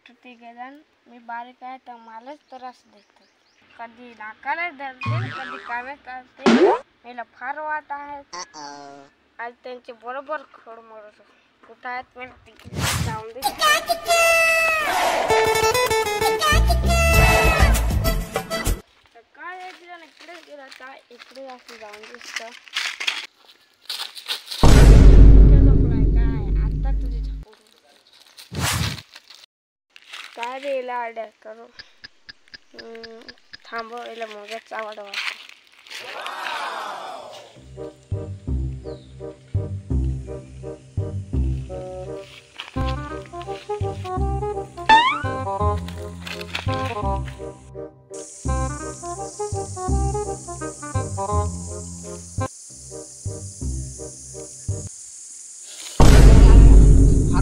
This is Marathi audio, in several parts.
मोठं तिघजण, मी बारीक आहे तर मलाच त्रास देतात. कधी नाकाला धरते, कधी कानात काढते. मला फार वाट आहे. आज त्यांचे बरोबर खोड मोडतो. कुठं आहेत मला तिकडे जाऊन दे. काय इकडे गेला काय इकडे असं जाऊन दिसतं. काय रे याला ऑर्डर करू. थांबव याला मगच आवड वाटते.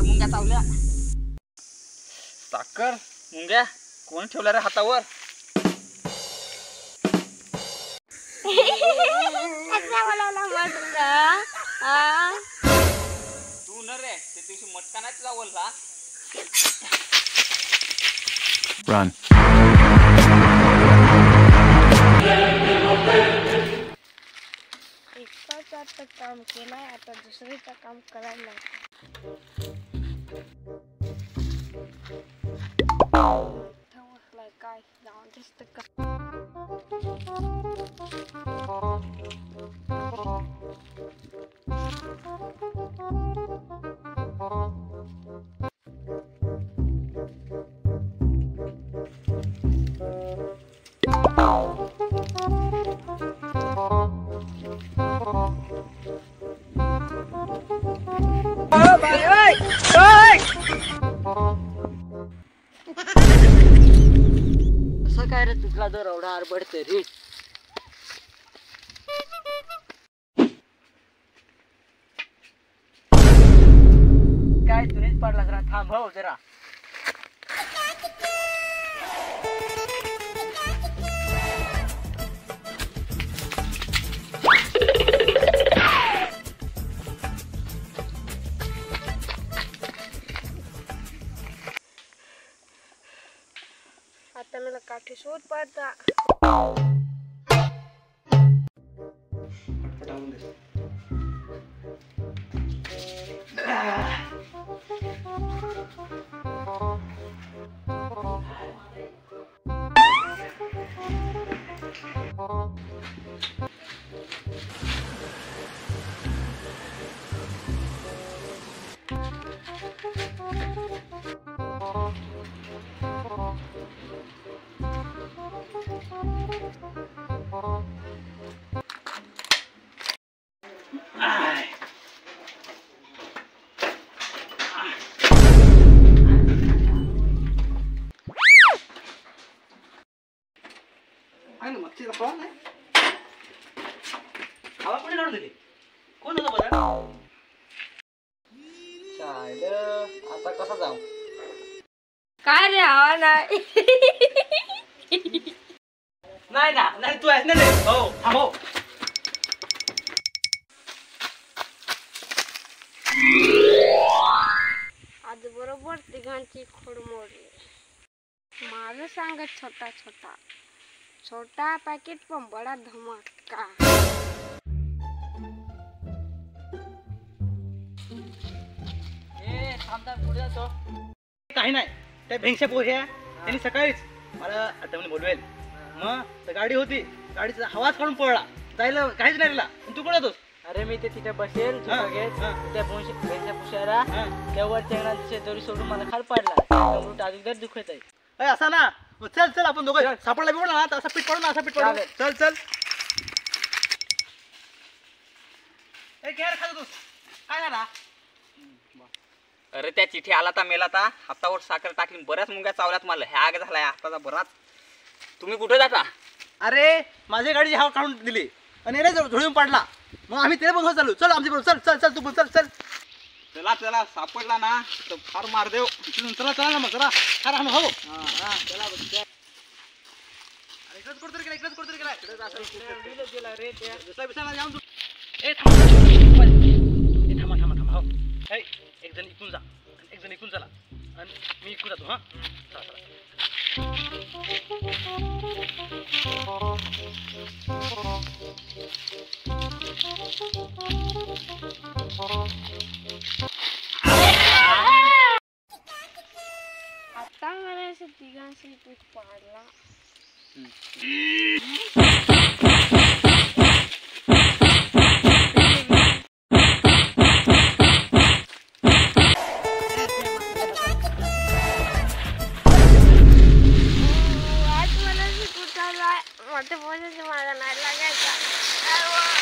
मुंग्या चावल्या. साखर मुंग्या कोण ठेवल्या रे हातावर. तू न रे ते दिवशी मटका नाही तुला बोलला. Run. एकाच आता काम केलंय, आता दुसरीचं काम करायला काय जाऊन दिसत का. असं काय रे तुझला दर एवढा आरबडते रे. काय तुनेच पडला जरा थांबव जरा. आता मला काठी शोध पडता. आता कसा जाऊ. काय रे हवा नाही. नाही ना नाही तू आहेस ना रे. हो थांबव. आज बरोबर तिघांची खोड मोडली. माझं सांगत छोटा छोटा छोटा पॅकेट पण बडा धमाका. पुढे जातो. काही नाही त्या भेंगशा पोह्या त्यांनी सकाळीच मला आता म्हणे बोलवेल. मग तर गाडी होती, गाडीचा हवाच काढून पडला. जायला काहीच नाही दिला. तू कोण होतोस. अरे मी ते तिथे बसेल त्या भेंगशा पुशारा त्यावर त्या दोरी सोडून मला खाल पाडला. अजून दुखत आहे. असा ना चल चल आपण दोघं सापडला बिपडला ना असा पीठ पडू ना. असा पीठ पडू. चल चल. काय झाला. अरे त्या चिठी आला ता मेला ता. हातावर साखर टाकली बऱ्याच मुंग्या चावल्यात मला. ह्या आग झालाय हाताचा बराच. तुम्ही कुठे जाता. अरे माझी गाडी हवा काढून दिली आणि रे झोळून पडला. मग आम्ही त्याला बघ चालू. चल आमच्या बरोबर. चल चल चल तू चल चल. चला चला सापडला ना तर फार मार देव. चला चला ना मग जरा खरा हो. चला इकडेच कुठतरी गेला. इकडेच कुठतरी गेला रे. त्या बिसाला जाऊन थांबा थांबा थांबा. हो एक जण इकून जा एक जण इकून चला. आणि मी मी इकडून जातो हा चला, चला. आता मला असं तिघांशी तू पाडला. आज मला असं कुठाला मोठ्या पोशाचे माझा नाही लागायचा.